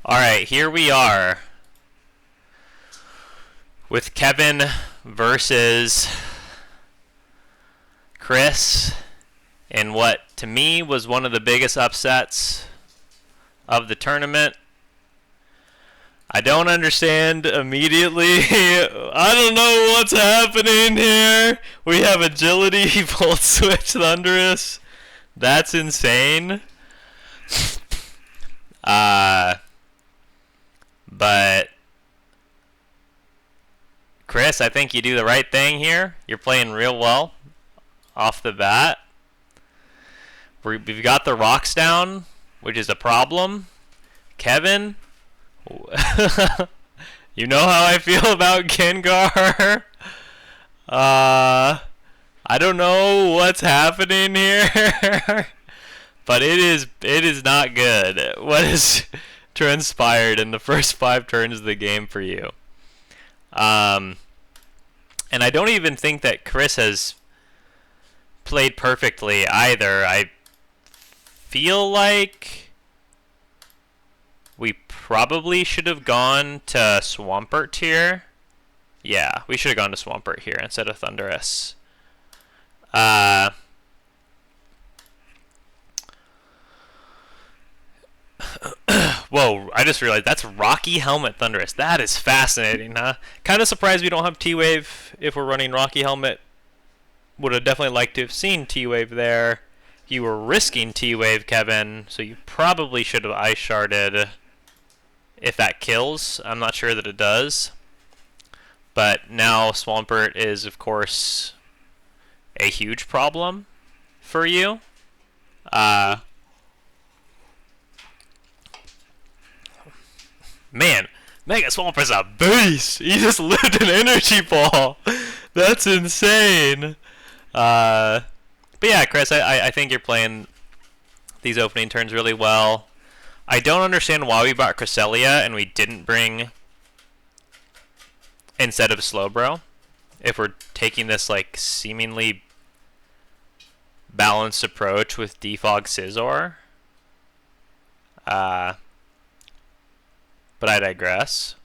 Alright, here we are with Kevin versus Chris in what to me was one of the biggest upsets of the tournament. I don't understand immediately. I don't know what's happening here. We have agility, volt switch, thunderous. That's insane. But Chris, I think you do the right thing here. You're playing real well off the bat. We've got the rocks down, which is a problem. Kevin, you know how I feel about Gengar. I don't know what's happening here, but it is not good. What has transpired in the first 5 turns of the game for you? And I don't even think that Chris has played perfectly either. I feel like we probably should have gone to Swampert here. Yeah, we should have gone to Swampert here instead of Thunderous. Whoa, I just realized that's Rocky Helmet Thunderous. That is fascinating, huh? Kind of surprised we don't have T-Wave if we're running Rocky Helmet. Would have definitely liked to have seen T-Wave there. You were risking T-Wave, Kevin, so you probably should have Ice Sharded if that kills. I'm not sure that it does. But now Swampert is, of course, a huge problem for you. Man, Mega Swamper's a beast! He just lived an energy ball! That's insane! But yeah, Chris, I think you're playing these opening turns really well. I don't understand why we brought Cresselia and we didn't bring instead of Slowbro. If we're taking this like seemingly balanced approach with Defog Scizor. But I digress.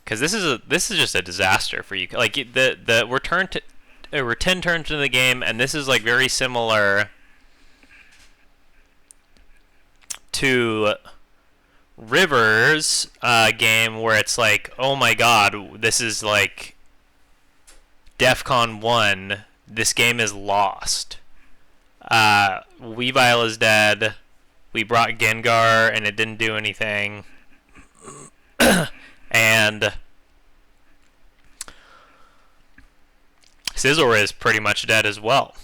Because this is just a disaster for you. Like we're 10 turns into the game, and this is like very similar to River's game where it's like, oh my god, this is like DEFCON 1. This game is lost. Weavile is dead. We brought Gengar, and it didn't do anything. And Scizor is pretty much dead as well.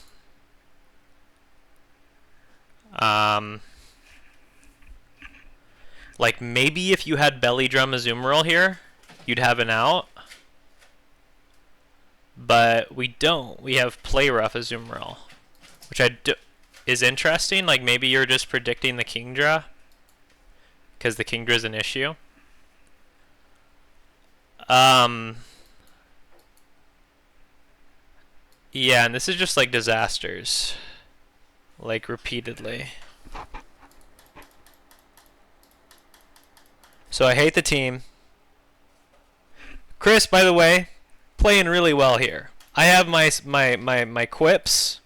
Like, maybe if you had Belly Drum Azumarill here, you'd have an out. But we don't. We have Play Rough Azumarill, which is interesting. Like, maybe you're just predicting the Kingdra, because the Kingdra is an issue. Yeah, and this is just like disasters. Like, repeatedly. So I hate the team. Chris, by the way, playing really well here. I have my quips.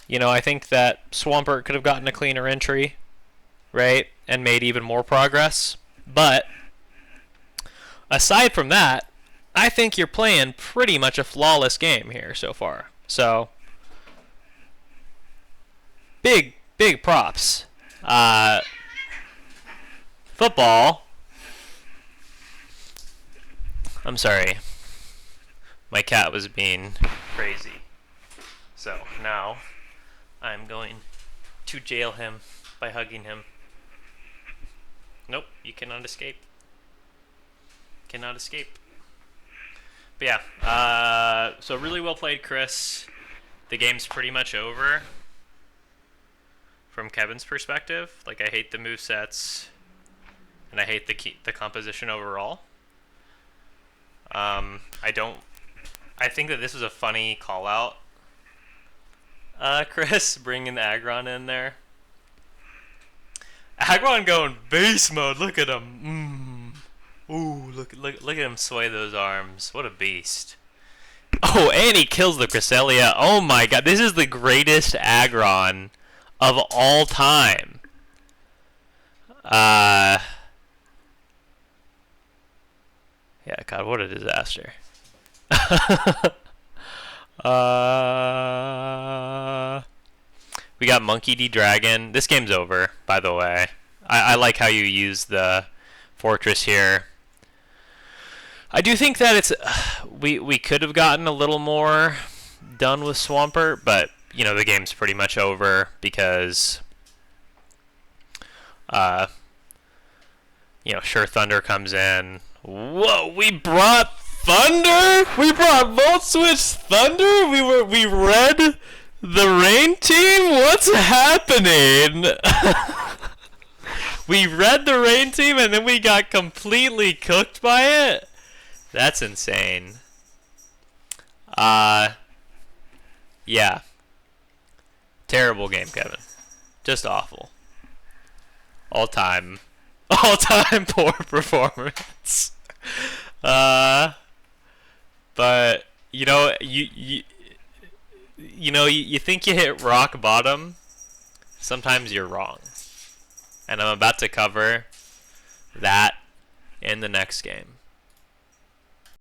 You know, I think that Swampert could have gotten a cleaner entry, right? And made even more progress. But aside from that, I think you're playing pretty much a flawless game here so far. So, big props. Football. I'm sorry. My cat was being crazy. So, now I'm going to jail him by hugging him. Nope, you cannot escape. Cannot escape. But yeah, so really well played, Chris. The game's pretty much over from Kevin's perspective. Like, I hate the movesets, and I hate the composition overall. I think that this was a funny call out. Chris, bringing the Aggron in there. Agron going beast mode. Look at him. Ooh, look at him sway those arms. What a beast. Oh, and he kills the Cresselia. Oh my god, this is the greatest Agron of all time. Yeah, god, what a disaster. We got Monkey D Dragon. This game's over, by the way. I like how you use the fortress here. I do think that it's we could have gotten a little more done with Swampert, but you know the game's pretty much over because you know, Sure Thunder comes in. Whoa, we brought Thunder? We brought Volt Switch Thunder? We read the Rain team? What's happening? We read the Rain team and then we got completely cooked by it? That's insane. Yeah. Terrible game, Kevin. Just awful. All-time poor performance. But you know, you think you hit rock bottom. Sometimes you're wrong. And I'm about to cover that in the next game.